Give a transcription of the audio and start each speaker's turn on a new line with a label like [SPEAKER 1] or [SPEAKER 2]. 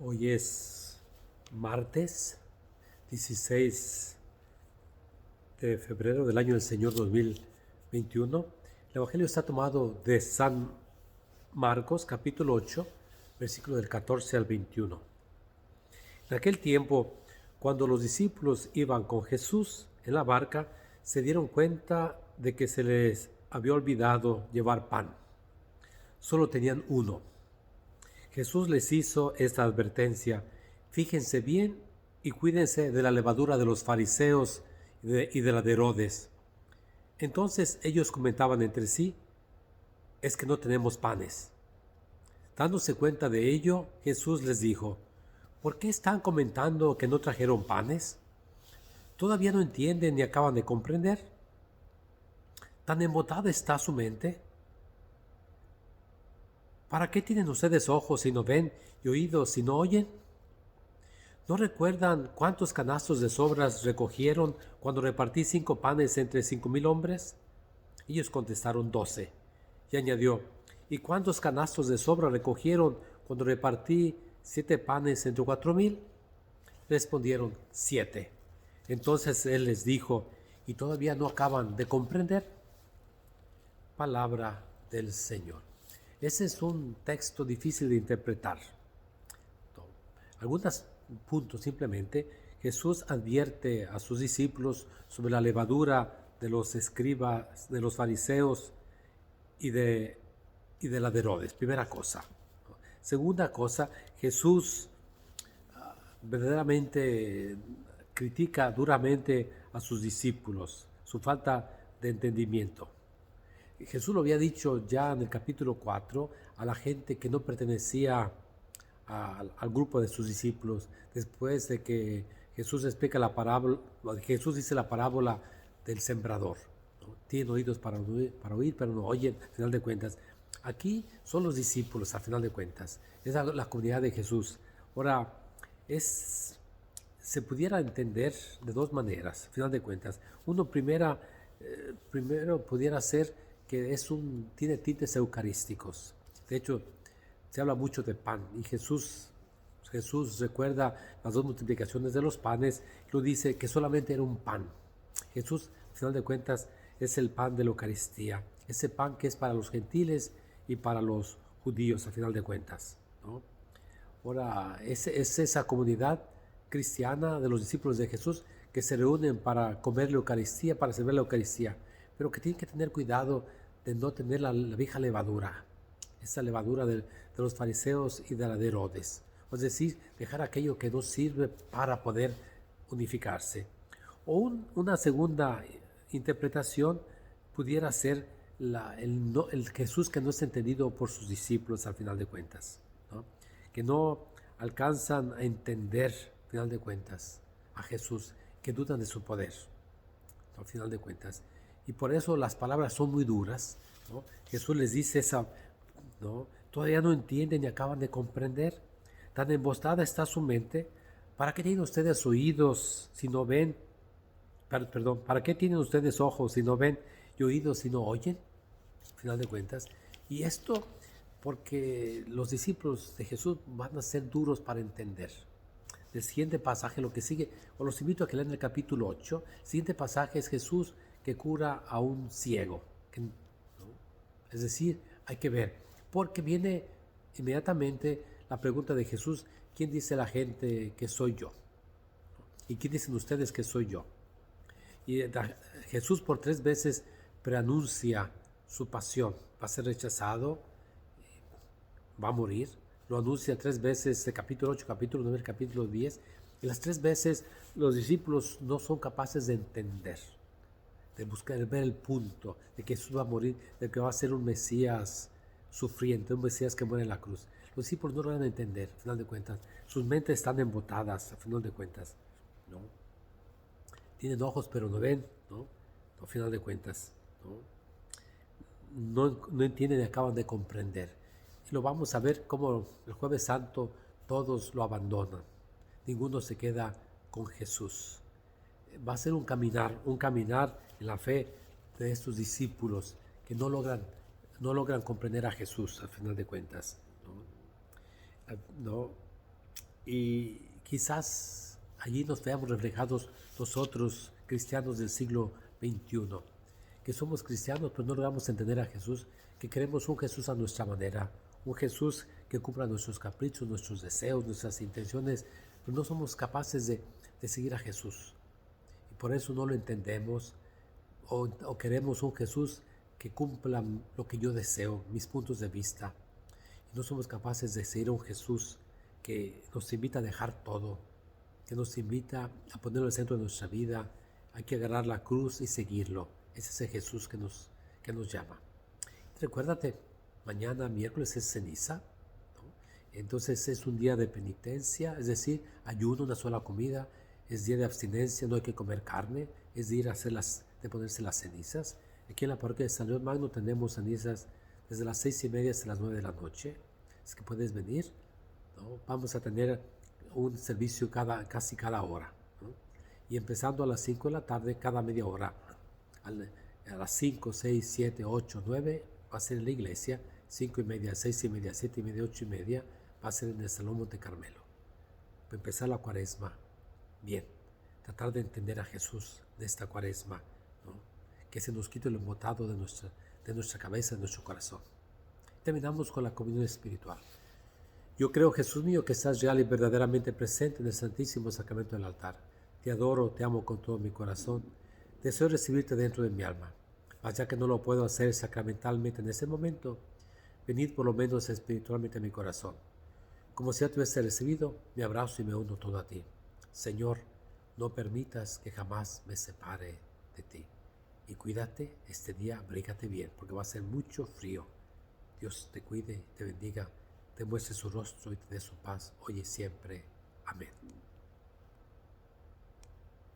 [SPEAKER 1] Hoy es martes 16 de febrero del año del Señor 2021. El Evangelio está tomado de San Marcos, capítulo 8, versículo del 14 al 21. En aquel tiempo, cuando los discípulos iban con Jesús en la barca, se dieron cuenta de que se les había olvidado llevar pan. Solo tenían uno. Jesús les hizo esta advertencia: fíjense bien y cuídense de la levadura de los fariseos y de la de Herodes. Entonces ellos comentaban entre sí: es que no tenemos panes. Dándose cuenta de ello, Jesús les dijo: ¿por qué están comentando que no trajeron panes? ¿Todavía no entienden ni acaban de comprender? ¿Tan embotada está su mente? ¿Para qué tienen ustedes ojos si no ven y oídos si no oyen? ¿No recuerdan cuántos canastos de sobras recogieron cuando repartí 5 panes entre 5,000 hombres? Ellos contestaron 12. Y añadió: ¿y cuántos canastos de sobra recogieron cuando repartí 7 panes entre 4,000? Respondieron: 7. Entonces él les dijo: ¿y todavía no acaban de comprender? Palabra del Señor. Ese es un texto difícil de interpretar. Algunos puntos simplemente. Jesús advierte a sus discípulos sobre la levadura de los escribas, de los fariseos y de la de Herodes. Primera cosa. Segunda cosa, Jesús verdaderamente critica duramente a sus discípulos, su falta de entendimiento. Jesús lo había dicho ya en el capítulo 4 a la gente que no pertenecía al grupo de sus discípulos, después de que Jesús explica la parábola. Jesús dice la parábola del sembrador, ¿no? Tienen oídos para oír, pero no oyen, al final de cuentas. Aquí son los discípulos, al final de cuentas. Es la comunidad de Jesús. Ahora, se pudiera entender de dos maneras, al final de cuentas. Primero pudiera ser que tiene tintes eucarísticos. De hecho, se habla mucho de pan y Jesús recuerda las 2 multiplicaciones de los panes, lo dice que solamente era un pan. Jesús, al final de cuentas, es el pan de la Eucaristía, ese pan que es para los gentiles y para los judíos, al final de cuentas, ¿no? Ahora, es esa comunidad cristiana de los discípulos de Jesús que se reúnen para comer la Eucaristía, para celebrar la Eucaristía, pero que tienen que tener cuidado de no tener la vieja levadura, esa levadura de los fariseos y de la de Herodes. Es decir, dejar aquello que no sirve para poder unificarse. O una segunda interpretación pudiera ser el Jesús que no es entendido por sus discípulos al final de cuentas, ¿no? Que no alcanzan a entender al final de cuentas a Jesús, que dudan de su poder, ¿no? Al final de cuentas. Y por eso las palabras son muy duras, ¿no? Jesús les dice ¿no? Todavía no entienden ni acaban de comprender. Tan embostada está su mente. ¿Para qué tienen ustedes oídos si no ven? Perdón, ¿para qué tienen ustedes ojos si no ven y oídos si no oyen? Al final de cuentas. Y esto porque los discípulos de Jesús van a ser duros para entender. El siguiente pasaje, lo que sigue, os los invito a que lean el capítulo 8. El siguiente pasaje es Jesús que cura a un ciego. ¿No? Es decir, hay que ver, porque viene inmediatamente la pregunta de Jesús: ¿quién dice la gente que soy yo? ¿Y quién dicen ustedes que soy yo? Y Jesús por 3 veces preanuncia su pasión. Va a ser rechazado, va a morir. Lo anuncia 3 veces, el capítulo 8, capítulo 9, capítulo 10. Y las 3 veces los discípulos no son capaces de entender, de buscar, de ver el punto de que Jesús va a morir, de que va a ser un Mesías sufriente, un Mesías que muere en la cruz. Los discípulos no lo van a entender, al final de cuentas. Sus mentes están embotadas, al final de cuentas, ¿no? Tienen ojos pero no ven, ¿no? Al final de cuentas, no entienden y acaban de comprender. Y lo vamos a ver como el Jueves Santo todos lo abandonan. Ninguno se queda con Jesús. Va a ser un caminar en la fe de estos discípulos que no logran comprender a Jesús al final de cuentas, ¿no? Y quizás allí nos veamos reflejados nosotros, cristianos del siglo XXI, que somos cristianos, pero no logramos entender a Jesús, que queremos un Jesús a nuestra manera, un Jesús que cumpla nuestros caprichos, nuestros deseos, nuestras intenciones, pero no somos capaces de seguir a Jesús. Y por eso no lo entendemos, o queremos un Jesús que cumpla lo que yo deseo, mis puntos de vista. Y no somos capaces de seguir a un Jesús que nos invita a dejar todo, que nos invita a ponerlo en el centro de nuestra vida. Hay que agarrar la cruz y seguirlo. Ese es el Jesús que nos llama. Recuérdate, mañana miércoles es ceniza, ¿no? Entonces es un día de penitencia, es decir, ayuno, una sola comida, es día de abstinencia, no hay que comer carne, es de ir a de ponerse las cenizas. Aquí en la parroquia de San León Magno tenemos cenizas desde las 6:30 hasta las 9 de la noche, es que puedes venir, ¿no? Vamos a tener un servicio casi cada hora, ¿no? Y empezando a las 5 de la tarde, cada media hora, a las 5, 6, 7, 8, 9 va a ser en la iglesia, 5:30, 6:30, 7:30, 8:30 va a ser en el Salón Monte Carmelo. Va a empezar la cuaresma. Bien, tratar de entender a Jesús de esta cuaresma, ¿no? Que se nos quite lo embotado de nuestra cabeza, de nuestro corazón. Terminamos con la comunión espiritual. Yo creo, Jesús mío, que estás real y verdaderamente presente en el Santísimo Sacramento del altar. Te adoro, te amo con todo mi corazón. Deseo recibirte dentro de mi alma. Mas ya que no lo puedo hacer sacramentalmente en ese momento, venid por lo menos espiritualmente a mi corazón. Como si ya te hubiese recibido, me abrazo y me uno todo a ti. Señor, no permitas que jamás me separe de ti. Y cuídate este día, abrígate bien, porque va a ser mucho frío. Dios te cuide, te bendiga, te muestre su rostro y te dé su paz, hoy y siempre. Amén.